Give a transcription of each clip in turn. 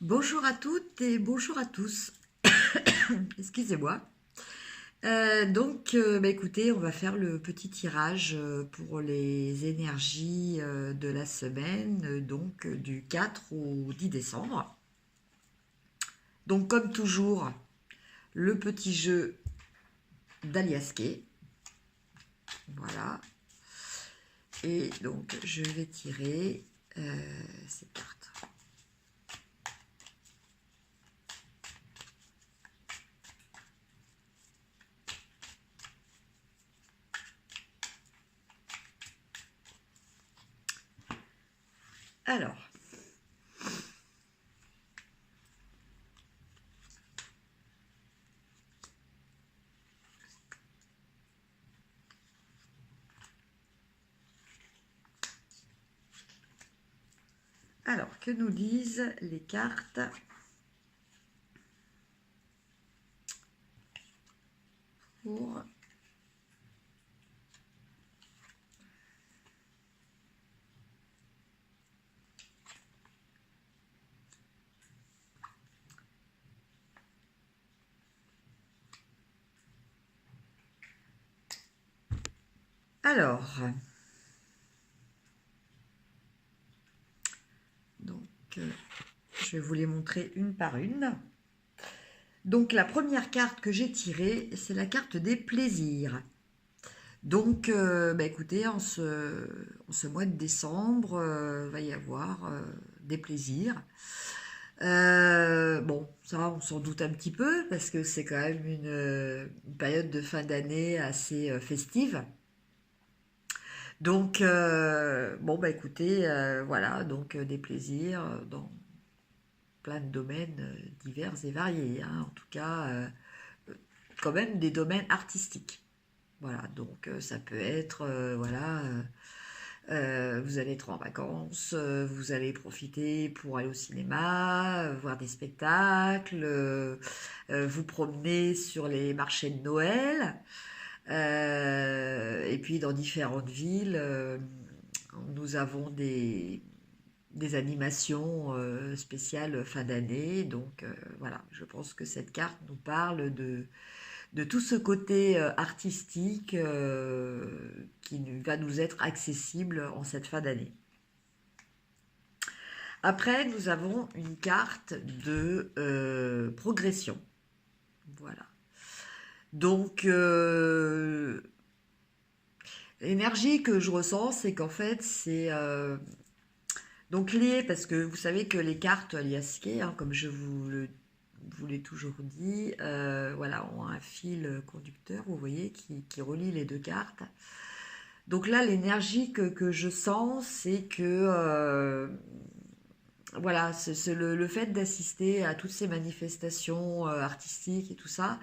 Bonjour à toutes et bonjour à tous. Excusez-moi. Écoutez, on va faire le petit tirage pour les énergies de la semaine, du 4 au 10 décembre. Donc, comme toujours, le petit jeu d'Aliasqué. Voilà. Et donc, je vais tirer ces cartes. Alors, que nous disent les cartes pour Alors, donc, je vais vous les montrer une par une. Donc, la première carte que j'ai tirée, c'est la carte des plaisirs. Donc, écoutez, en ce mois de décembre, va y avoir des plaisirs. Bon, ça, on s'en doute un petit peu parce que c'est quand même une période de fin d'année assez festive. Donc, écoutez, voilà, donc des plaisirs dans plein de domaines divers et variés, hein, en tout cas, quand même des domaines artistiques. Voilà, donc ça peut être, vous allez être en vacances, vous allez profiter pour aller au cinéma, voir des spectacles, vous promener sur les marchés de Noël, et puis dans différentes villes, nous avons des animations spéciales fin d'année. Donc voilà, je pense que cette carte nous parle de tout ce côté artistique va nous être accessible en cette fin d'année. Après, nous avons une carte de progression. Voilà. Donc, l'énergie que je ressens, c'est qu'en fait, c'est donc lié, parce que vous savez que les cartes Aliasqué, hein, comme je vous l'ai toujours dit, voilà, ont un fil conducteur, vous voyez, qui relie les deux cartes. Donc là, l'énergie que je sens, c'est que voilà, c'est le fait d'assister à toutes ces manifestations artistiques et tout ça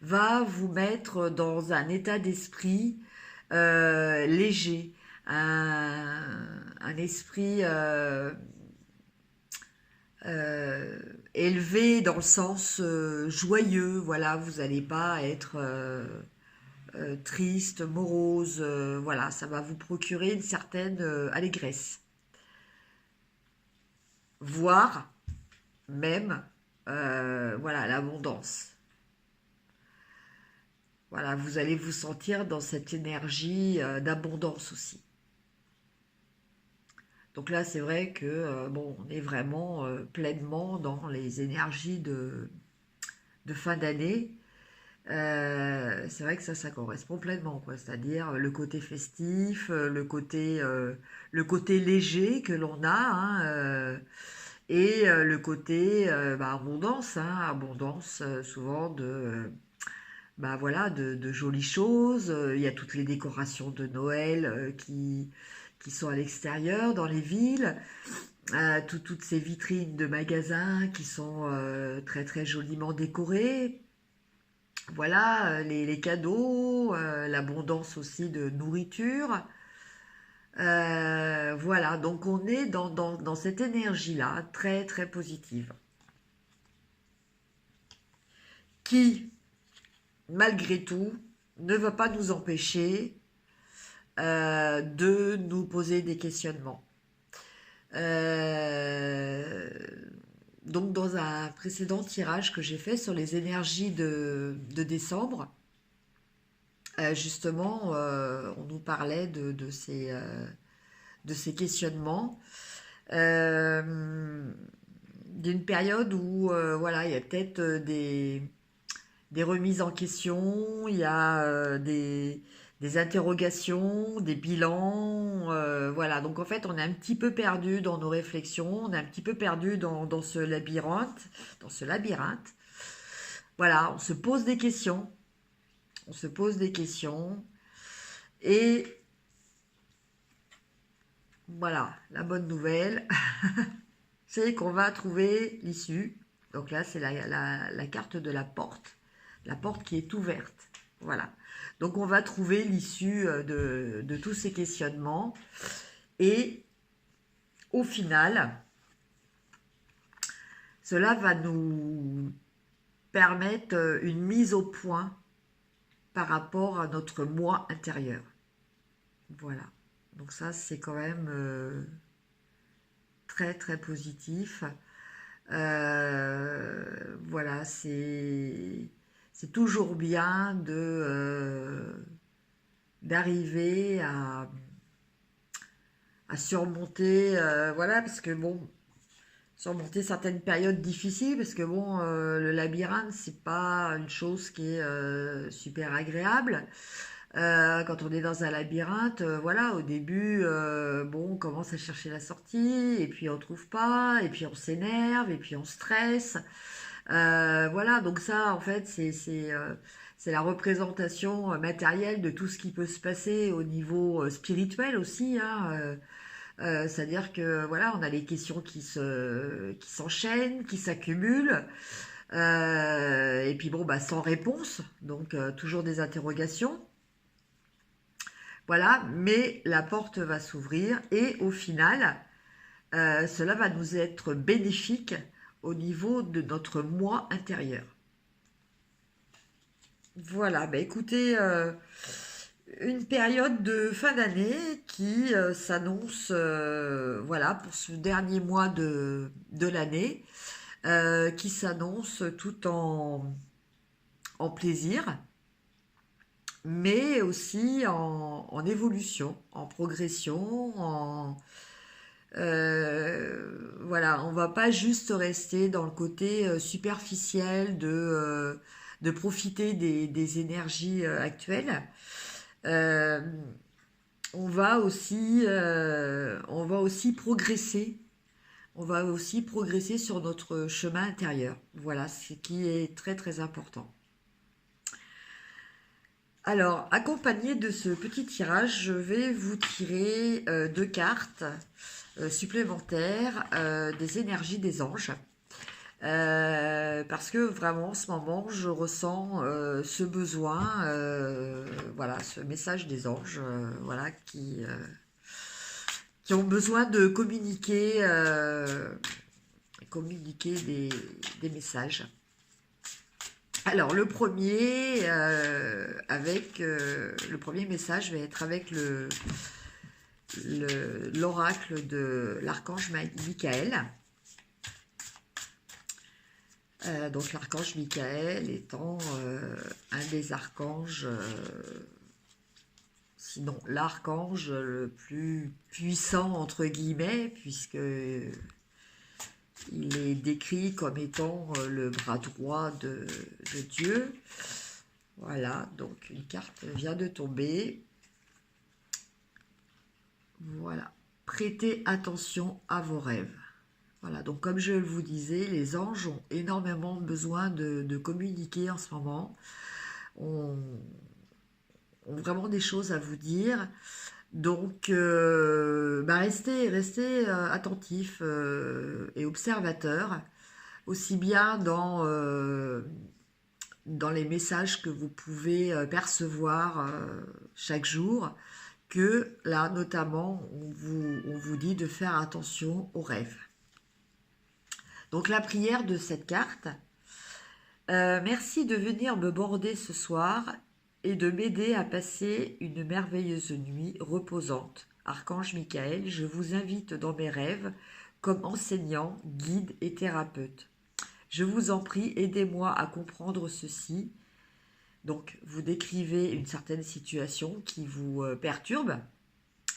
va vous mettre dans un état d'esprit léger, un, un esprit euh, élevé dans le sens joyeux. Voilà, vous n'allez pas être triste, morose. Voilà, ça va vous procurer une certaine allégresse, voire même voilà l'abondance. Voilà, vous allez vous sentir dans cette énergie d'abondance aussi. Donc là, c'est vrai que bon, on est vraiment pleinement dans les énergies de fin d'année. C'est vrai que ça correspond pleinement, quoi. C'est-à-dire le côté festif, le côté léger que l'on a, hein, et le côté abondance, hein, abondance souvent de jolies choses. Il y a toutes les décorations de Noël qui sont à l'extérieur, dans les villes. Toutes ces vitrines de magasins qui sont très très joliment décorées. Voilà, les cadeaux, l'abondance aussi de nourriture. Voilà, donc on est dans cette énergie-là, très très positive, qui, malgré tout, ne va pas nous empêcher de nous poser des questionnements. Euh, donc dans un précédent tirage que j'ai fait sur les énergies de décembre, justement, on nous parlait de ces questionnements, euh, d'une période où voilà, il y a peut-être des remises en question, il y a des interrogations, des bilans, voilà. Donc en fait, on est un petit peu perdu dans nos réflexions, on est un petit peu perdu dans ce labyrinthe, dans ce labyrinthe. Voilà, on se pose des questions, on se pose des questions, et voilà, la bonne nouvelle, c'est qu'on va trouver l'issue. Donc là, c'est la carte de la porte qui est ouverte. Voilà. Donc on va trouver l'issue de tous ces questionnements. Et au final, cela va nous permettre une mise au point par rapport à notre moi intérieur. Voilà. Donc ça, c'est quand même très très positif. Voilà, c'est toujours bien d'arriver à surmonter, voilà, parce que bon, surmonter certaines périodes difficiles, parce que bon, le labyrinthe, c'est pas une chose qui est super agréable. Quand on est dans un labyrinthe, voilà, au début, bon, on commence à chercher la sortie, et puis on trouve pas, et puis on s'énerve, et puis on stresse. Voilà, donc ça, en fait, c'est la représentation matérielle de tout ce qui peut se passer au niveau spirituel aussi, hein. C'est-à-dire que voilà, on a les questions qui s'enchaînent, qui s'accumulent, et puis bon, bah sans réponse, donc toujours des interrogations. Voilà, mais la porte va s'ouvrir et au final, cela va nous être bénéfique au niveau de notre moi intérieur. Voilà, bah écoutez, une période de fin d'année qui s'annonce, voilà, pour ce dernier mois de l'année, qui s'annonce tout en plaisir, mais aussi en évolution, en progression, voilà, on va pas juste rester dans le côté superficiel de profiter des énergies actuelles. Euh, on va aussi progresser. On va aussi progresser sur notre chemin intérieur. Voilà, ce qui est très très important. Alors, accompagné de ce petit tirage, je vais vous tirer deux cartes supplémentaires des énergies des anges. Parce que vraiment en ce moment je ressens ce besoin, voilà, ce message des anges, voilà, qui ont besoin de communiquer des messages. Alors le premier message va être avec l'oracle de l'archange Michael. Donc l'archange Michael étant un des archanges, sinon l'archange le plus puissant entre guillemets, puisque il est décrit comme étant le bras droit de Dieu. Voilà, donc une carte vient de tomber. Voilà, prêtez attention à vos rêves. Voilà, donc comme je vous disais, les anges ont énormément besoin de communiquer en ce moment. Ont vraiment des choses à vous dire. Donc, bah restez attentifs et observateurs, aussi bien dans les messages que vous pouvez percevoir chaque jour, que là, notamment, on vous dit de faire attention aux rêves. Donc la prière de cette carte. Merci de venir me border ce soir et de m'aider à passer une merveilleuse nuit reposante. Archange Michael, je vous invite dans mes rêves comme enseignant, guide et thérapeute. Je vous en prie, aidez-moi à comprendre ceci. Donc, vous décrivez une certaine situation qui vous perturbe.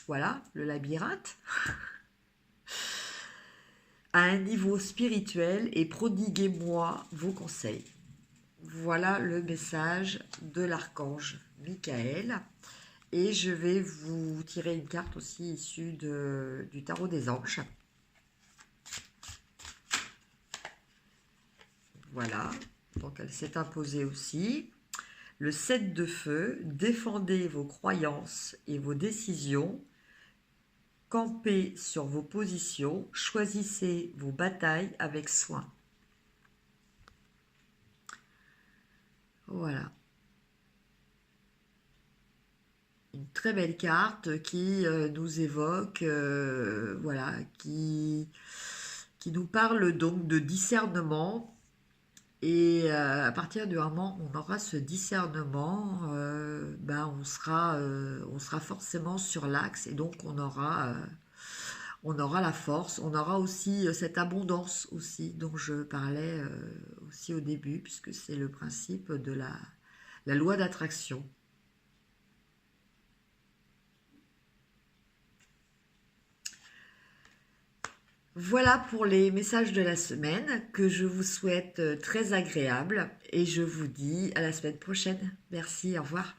Voilà, le labyrinthe. À un niveau spirituel et prodiguez-moi vos conseils. Voilà le message de l'archange Michael. Et je vais vous tirer une carte aussi issue du tarot des anges. Voilà, donc elle s'est imposée aussi. Le 7 de feu, défendez vos croyances et vos décisions. Campez sur vos positions, choisissez vos batailles avec soin. Voilà. Une très belle carte qui nous évoque, voilà, qui nous parle donc de discernement. Et à partir du moment où on aura ce discernement, ben on sera forcément sur l'axe et donc on aura la force, on aura aussi cette abondance aussi dont je parlais aussi au début, puisque c'est le principe de la loi d'attraction. Voilà pour les messages de la semaine que je vous souhaite très agréables et je vous dis à la semaine prochaine. Merci, au revoir.